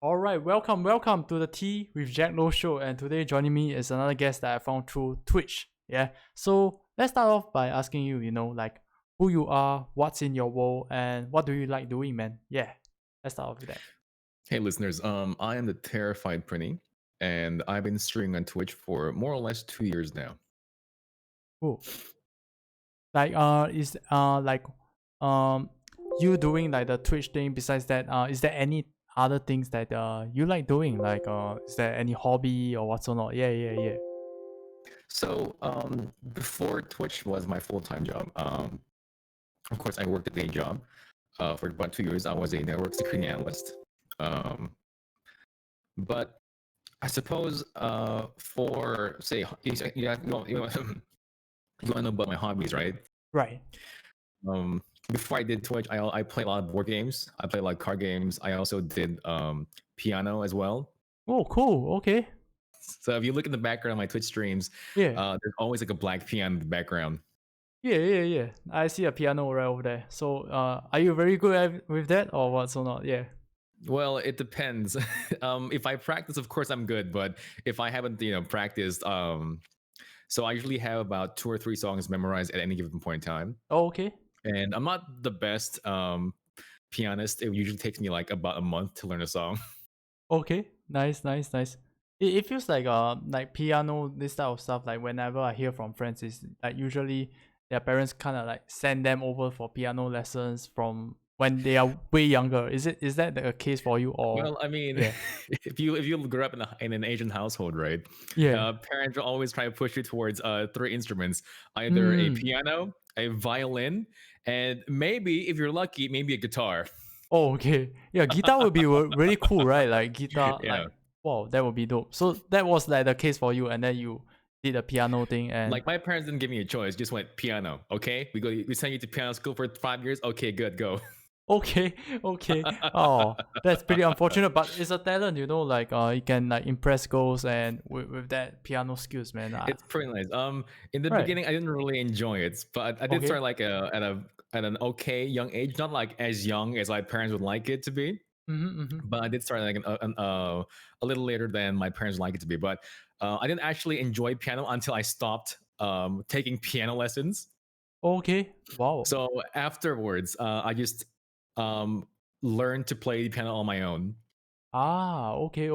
All right, welcome to the Tea with Jack Loh show. And today joining me is another guest that I found through Twitch. Yeah, so let's start off by asking you, like who you are, what's in your world, and what do you like doing, man? Yeah, let's start off with that. Hey, listeners. I am the Terrified Prinny, and I've been streaming on Twitch for more or less 2 years now. Cool. Like, is um, you doing like the Twitch thing? Besides that, is there any other things that you like doing? Like, is there any hobby or what's or not? Yeah. So, before Twitch was my full-time job, of course, I worked a day job. For about 2 years, I was a network security analyst. Um, but I suppose, for say, you want to know about my hobbies, right? Right. Before I did Twitch, I play a lot of board games. I play a lot of card games. I also did piano as well. Oh, cool. Okay. So if you look in the background of my Twitch streams, Yeah. there's always like a black piano in the background. Yeah. I see a piano right over there. So, are you very good with that or what's or not? Yeah. Well, it depends. If I practice, of course, I'm good. But if I haven't, practiced, so I usually have about 2 or 3 songs memorized at any given point in time. Oh, okay. And I'm not the best pianist. It usually takes me like about a month to learn a song. Okay. Nice. It feels like piano, this type of stuff, like whenever I hear from friends, is like usually their parents kind of like send them over for piano lessons from when they are way younger. Is that the case for you or Well, I mean, yeah. if you grew up in an Asian household, right? Yeah. Parents will always try to push you towards three instruments: either a Mm. piano, a violin, and maybe, if you're lucky, maybe a guitar. Oh, okay. Yeah, guitar would be really cool, right? Like guitar, Yeah, like wow, that would be dope. So that was like the case for you, and then you did the piano thing, and like my parents didn't give me a choice; just went piano. Okay, we send you to piano school for 5 years. Okay, good, go. okay, okay. Oh, that's pretty unfortunate, but it's a talent, like you can like impress girls and with that piano skills, man. It's pretty nice. In the Right. beginning, I didn't really enjoy it, but I did Okay. start like at an okay young age, not like as young as my parents would like it to be. Mm-hmm. But I did start like a little later than my parents like it to be. But I didn't actually enjoy piano until I stopped taking piano lessons. Okay. Wow. So afterwards, I just um, learned to play the piano on my own. Ah, okay.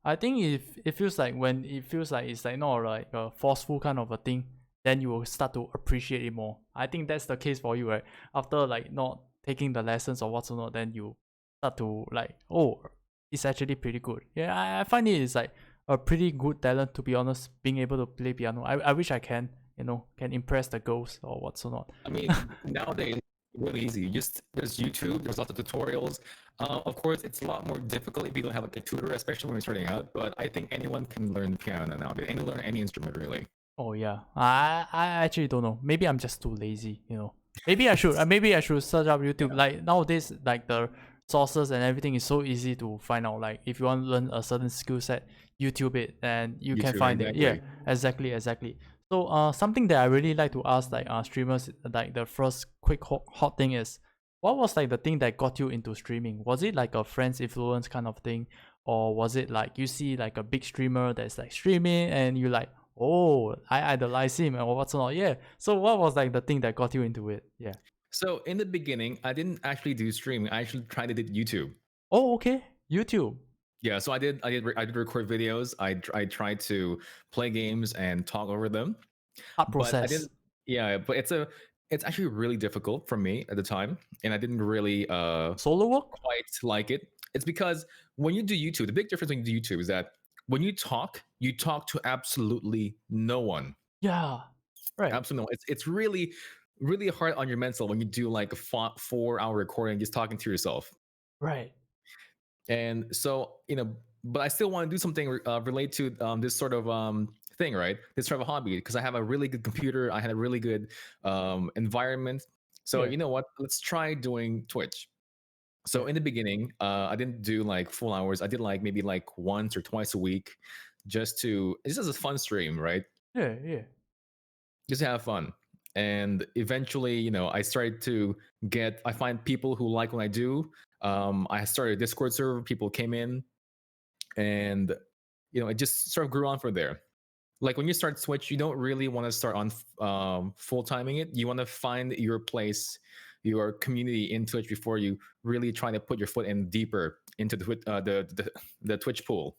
I think if it feels like when it feels like it's like not like a forceful kind of a thing, then you will start to appreciate it more. I think that's the case for you, right? After like not taking the lessons or whatsoever, then you start to like, oh, it's actually pretty good. Yeah, I find it is like a pretty good talent, to be honest, being able to play piano. I wish I can impress the girls or whatsoever. I mean, nowadays really easy. Just there's YouTube. There's lots of tutorials. Of course, it's a lot more difficult if you don't have like a tutor, especially when you're starting out. But I think anyone can learn piano nowadays. Anyone learn any instrument really. Oh yeah, I actually don't know. Maybe I'm just too lazy. Maybe I should search up YouTube. Yeah, Like nowadays, like the sources and everything is so easy to find out. Like if you want to learn a certain skill set, YouTube it and you can YouTube find it. Yeah, exactly. exactly. So something that I really like to ask like streamers, like the first quick hot thing is, what was like the thing that got you into streaming? Was it like a friend's influence kind of thing, or was it like you see like a big streamer that's like streaming and you like, oh, I idolize him or what's not? Yeah. So what was like the thing that got you into it? Yeah. So in the beginning, I didn't actually do streaming. I actually tried to do YouTube. Oh, okay. YouTube. Yeah, so I did record videos. I tried to play games and talk over them, Art but I process. didn't. Yeah, but it's actually really difficult for me at the time, and I didn't really Solo work? quite like it. It's because when you do YouTube, the big difference when you do YouTube is that when you talk to absolutely no one. Yeah. Right. Absolutely no one. It's really really hard on your mental when you do like a 4 hour recording just talking to yourself. Right. And so, but I still want to do something related to this sort of thing, right? This sort of hobby, because I have a really good computer. I had a really good environment. So, Yeah. you know what? Let's try doing Twitch. So Yeah. in the beginning, I didn't do like full hours. I did like maybe like once or twice a week, just as a fun stream, right? Yeah. Just to have fun. And eventually, I started to I find people who like what I do. I started a Discord server, people came in, and it just sort of grew on from there. Like when you start Twitch, you don't really want to start on full timing it. You want to find your place, your community in Twitch before you really try to put your foot in deeper into the Twitch pool.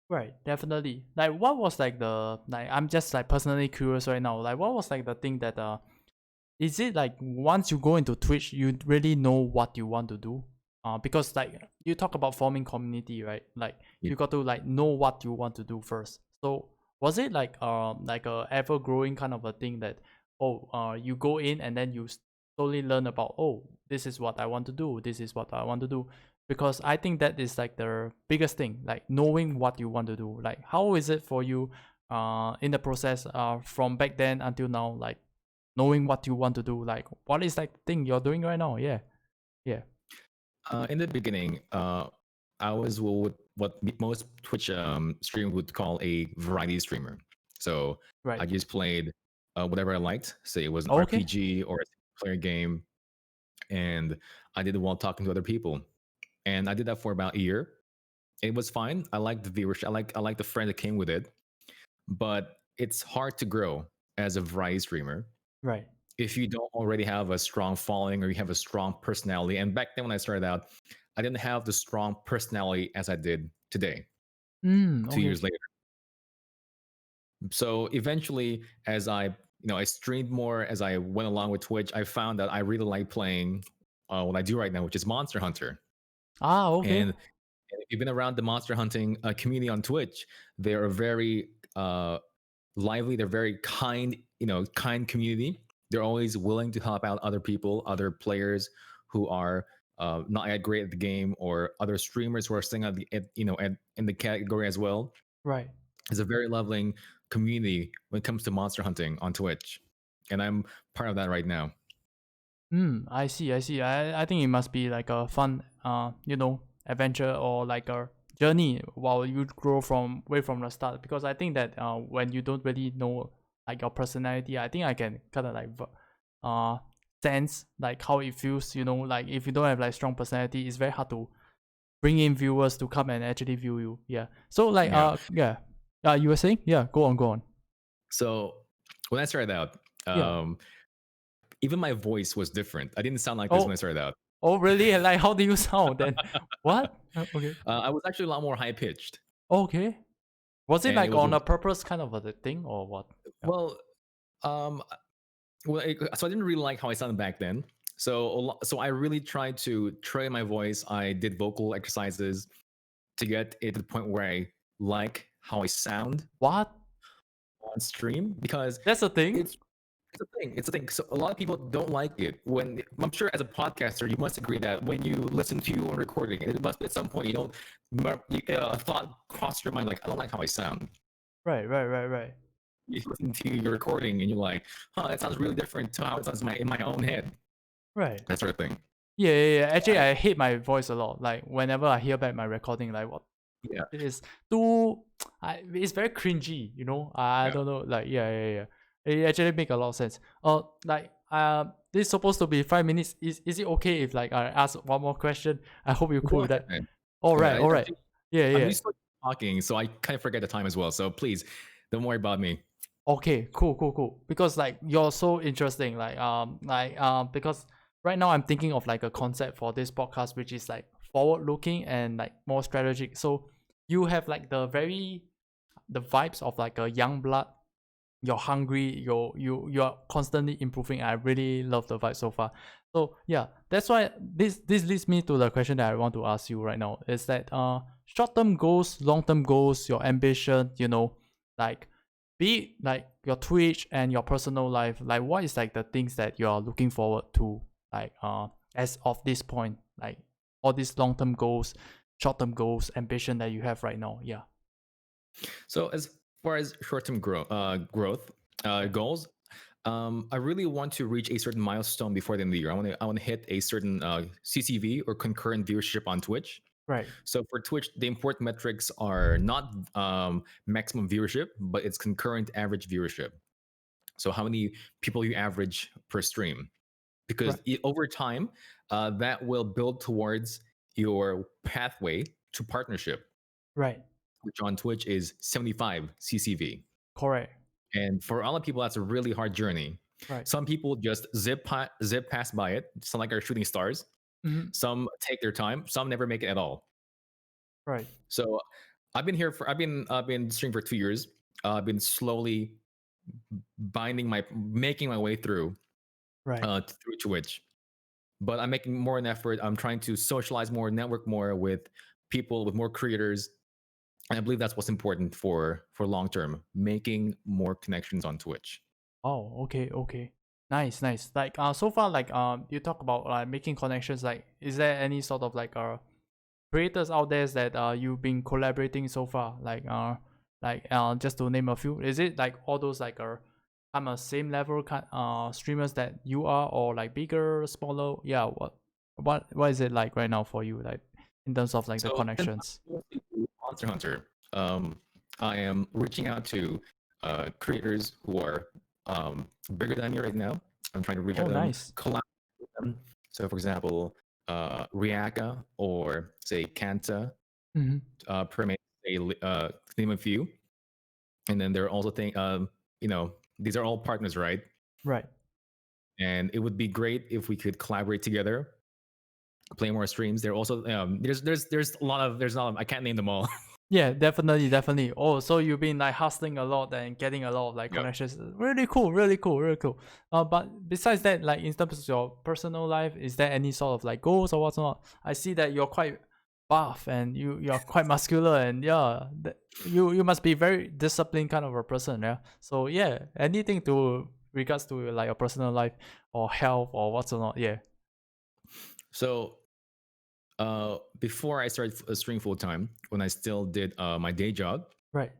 Right, definitely. Like, what was like the like? I'm just like personally curious right now. Like, what was like the thing that is it like once you go into Twitch, you really know what you want to do? Because like you talk about forming community, right? Like Yeah. you got to like know what you want to do first. So was it like a ever growing kind of a thing that you go in and then you slowly learn about, this is what I want to do, this is what I want to do. Because I think that is like the biggest thing, like knowing what you want to do. Like how is it for you in the process from back then until now, like knowing what you want to do, like what is that thing you're doing right now? Yeah. In the beginning, I was what most Twitch streamers would call a variety streamer. So Right. I just played whatever I liked. Say it was an Okay. RPG or a player game, and I did it while talking to other people. And I did that for about a year. It was fine. I liked the viewership. I like the friend that came with it. But it's hard to grow as a variety streamer Right. if you don't already have a strong following or you have a strong personality. And back then when I started out, I didn't have the strong personality as I did today, 2 years Okay. later. So eventually, as I streamed more as I went along with Twitch, I found that I really like playing what I do right now, which is Monster Hunter. Okay. And if you've been around the monster hunting community on Twitch, they are very lively. They're very kind community. They're always willing to help out other people, other players who are not yet great at the game, or other streamers who are staying in the category as well. Right. It's a very loving community when it comes to monster hunting on Twitch, and I'm part of that right now. I see, I see. I think it must be like a fun adventure or like a journey while you grow from way from the start. Because I think that when you don't really know like your personality, I think I can kind of like uh sense like how it feels, like if you don't have like strong personality, it's very hard to bring in viewers to come and actually view you. Yeah. So like Yeah. yeah. You were saying? Yeah, go on. So when I started out, Yeah. even my voice was different. I didn't sound like this when I Oh, started out. oh really? Like how do you sound then? What? Okay. I was actually a lot more high pitched, Okay. Was it and it like was on a purpose kind of a thing or what? Yeah. well, um, so I didn't really like how I sounded back then. So I really tried to train my voice. I did vocal exercises to get it to the point where I like how I sound What? on stream, because That's a thing? it's it's a thing. It's a thing. So a lot of people don't like it. When I'm sure as a podcaster, you must agree that when you listen to your recording, it must at some point a thought crossed your mind like, I don't like how I sound. Right. You listen to your recording and you're like, huh, that sounds really different to how it sounds in my own head. Right. That sort of thing. Yeah. Actually, I hate my voice a lot. Like whenever I hear back my recording, like what Yeah. it is too, it's very cringy. I Yeah. don't know. Like yeah. It actually make a lot of sense. Like this is supposed to be 5 minutes. Is it okay if like I ask one more question? I hope you're Go cool with ahead, that. man. All Go right. ahead. I'm Yeah. used to talking, so I kind of forget the time as well. So please don't worry about me. Okay, cool. Because like you're so interesting. Because right now I'm thinking of like a concept for this podcast, which is like forward looking and like more strategic. So you have like the vibes of like a young blood. You're hungry. You're constantly improving. I really love the vibe so far. So yeah, that's why this leads me to the question that I want to ask you right now. Is that short term goals, long term goals, your ambition. Like be it like your Twitch and your personal life, like what is like the things that you're looking forward to, like as of this point, like all these long term goals, short term goals, ambition that you have right now. Yeah. So as far as short-term growth goals, I really want to reach a certain milestone before the end of the year. I want to hit a certain CCV, or concurrent viewership, on Twitch. Right. So for Twitch, the important metrics are not maximum viewership, but it's concurrent average viewership. So how many people you average per stream? Because Right. over time, that will build towards your pathway to partnership, Right. which on Twitch is 75 CCV. Correct. And for a lot of people, that's a really hard journey. Right. Some people just zip past by it. Some like are shooting stars. Mm-hmm. Some take their time. Some never make it at all. Right. So I've been streaming for 2 years. I've been slowly making my way Right. through Twitch. But I'm making more an effort. I'm trying to socialize more, network more with people, with more creators. And I believe that's what's important for long term, making more connections on Twitch. Oh, okay, okay. Nice, nice. Like so far like you talk about like making connections, like is there any sort of like creators out there that you've been collaborating so far? Like just to name a few. Is it like all those like kind of same level kind streamers that you are, or like bigger, smaller? Yeah, what is it like right now for you, like in terms of like the So since connections? I'm mostly through Monster Hunter, I am reaching out to creators who are bigger than me right now. I'm trying to reach out Oh, to them, nice. collaborate with them. So, for example, Riaka or say Kanta, Mm-hmm. Permit, to name a few. And then there are also these are all partners, right? Right. And it would be great if we could collaborate together, play more streams. There also there's a lot of I can't name them all. Yeah, definitely, definitely. Oh, so you've been like hustling a lot and getting a lot of like Yep. connections. Really cool, really cool, really cool. But besides that, like in terms of your personal life, is there any sort of like goals or whatnot? I see that you're quite buff and you're quite muscular, and yeah, you must be very disciplined kind of a person. Yeah. So yeah, anything to regards to like your personal life or health or whatnot. Yeah. So before I started streaming full time, when I still did my day job, Right.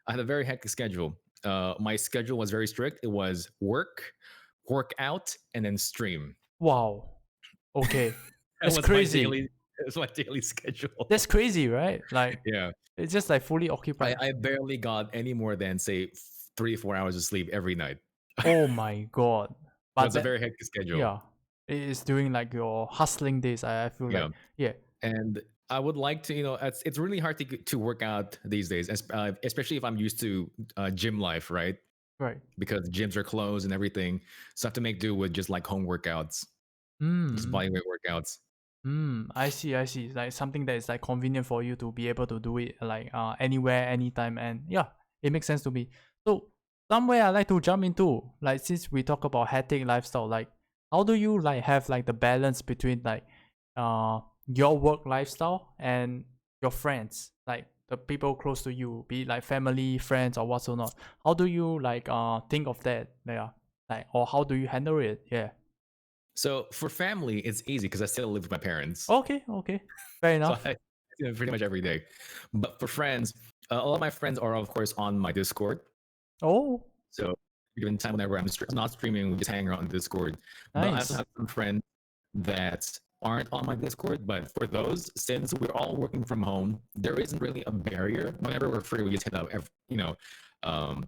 I had a very hectic schedule. My schedule was very strict. It was work out, and then stream. Wow. Okay. That That's was my crazy. daily. That was my daily schedule. That's crazy, right? Like Yeah, it's just like fully occupied. I barely got any more than say 3 or 4 hours of sleep every night. Oh my god. It But was a that, very hectic schedule. yeah, it is during like your hustling days. I feel Yeah, like, yeah, and I would like to, it's really hard to work out these days, especially if I'm used to gym life, right? right. Because gyms are closed and everything. So I have to make do with just like home workouts, just Mm, bodyweight workouts. I see, I see. Like something that is like convenient for you to be able to do it like anywhere, anytime, and yeah, it makes sense to me. So somewhere I like to jump into, like since we talk about hectic lifestyle, like how do you like have like the balance between like your work lifestyle and your friends, like the people close to you, be it like family, friends, or whatsoever. How do you like think of that? Yeah, like or how do you handle it? Yeah. So for family, it's easy because I still live with my parents. Okay, okay, fair So enough. I see them pretty much every day. But for friends, a lot of my friends are of course on my Discord. Oh, So given time whenever I'm not streaming, we just hang around on Discord. But I also nice. have some friends that aren't on my Discord. But for those, since we're all working from home, there isn't really a barrier. Whenever we're free, we just hit up, um,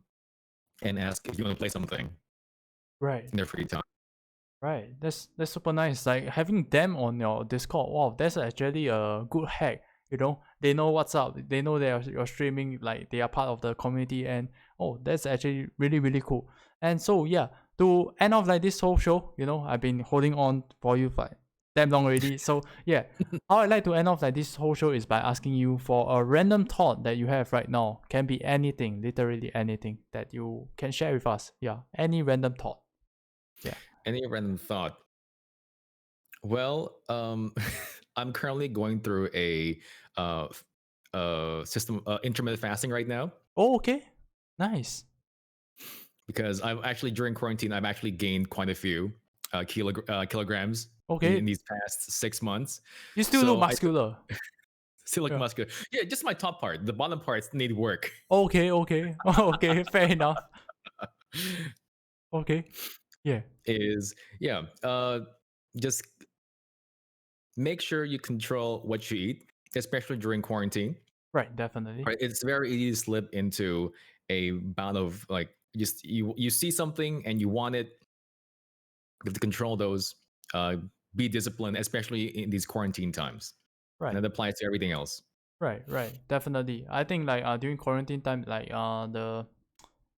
and ask if you want to play something Right. in their free time. Right, that's super nice. Like having them on your Discord. Wow, that's actually a good hack. You know, they know what's up. They know you're streaming. Like they are part of the community, and oh, that's actually really really cool. And so yeah, to end off like this whole show, you know, I've been holding on for you for damn long already. So yeah, how I like to end off like this whole show is by asking you for a random thought that you have right now. Can be anything, literally anything that you can share with us. Yeah, any random thought. Yeah. Any random thought? Well, I'm currently going through a system intermittent fasting right now Oh, okay. Nice. because I've actually during quarantine I've actually gained quite a few kilograms in Okay. these past 6 months. You still look So I muscular. still look Yeah. muscular. Yeah, just my top part. The bottom parts need work. Okay, okay. Okay, fair enough. Okay. Yeah. Is yeah. Just make sure you control what you eat, especially during quarantine. Right, definitely. Right, it's very easy to slip into a bout of like just you see something and you want it. You have to control those. Be disciplined, especially in these quarantine times. And Right. that applies to everything else. Right, definitely. I think like during quarantine time, like the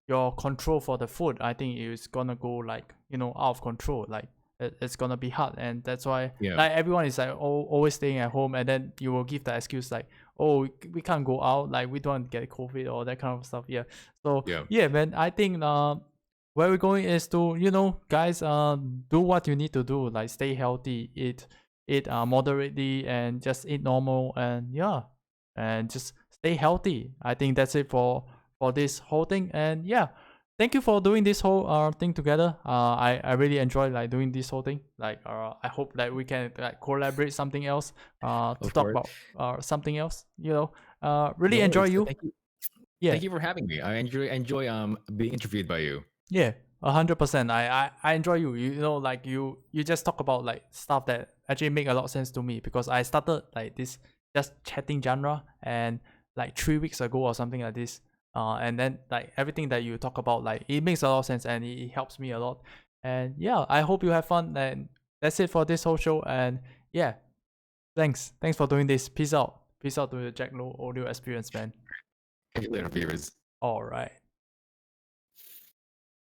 your control for the food, I think it's gonna go like out of control. Like it's gonna be hard, and that's why Yeah. like everyone is like always staying at home, and then you will give the excuse like, oh, we can't go out, like we don't get COVID or that kind of stuff. Yeah. So Yeah. yeah, man. I think where we're going is to guys do what you need to do, like stay healthy, eat moderately, and just eat normal, and yeah, and just stay healthy. I think that's it for this whole thing. And yeah, thank you for doing this whole thing together. I really enjoy like doing this whole thing. Like I hope that we can like collaborate something else to Of talk course. about something else. Really No enjoy worries. you. Thank you. Yeah. Thank you for having me. I enjoy being interviewed by you. Yeah, 100%. I enjoy you. Like you just talk about like stuff that actually make a lot of sense to me, because I started like this just chatting genre and like 3 weeks ago or something like this. And then like everything that you talk about, like it makes a lot of sense, and it helps me a lot. And yeah, I hope you have fun. And that's it for this whole show. And yeah, thanks for doing this. Peace out to the Jack Loh audio experience, man. Catch you later, viewers. All right.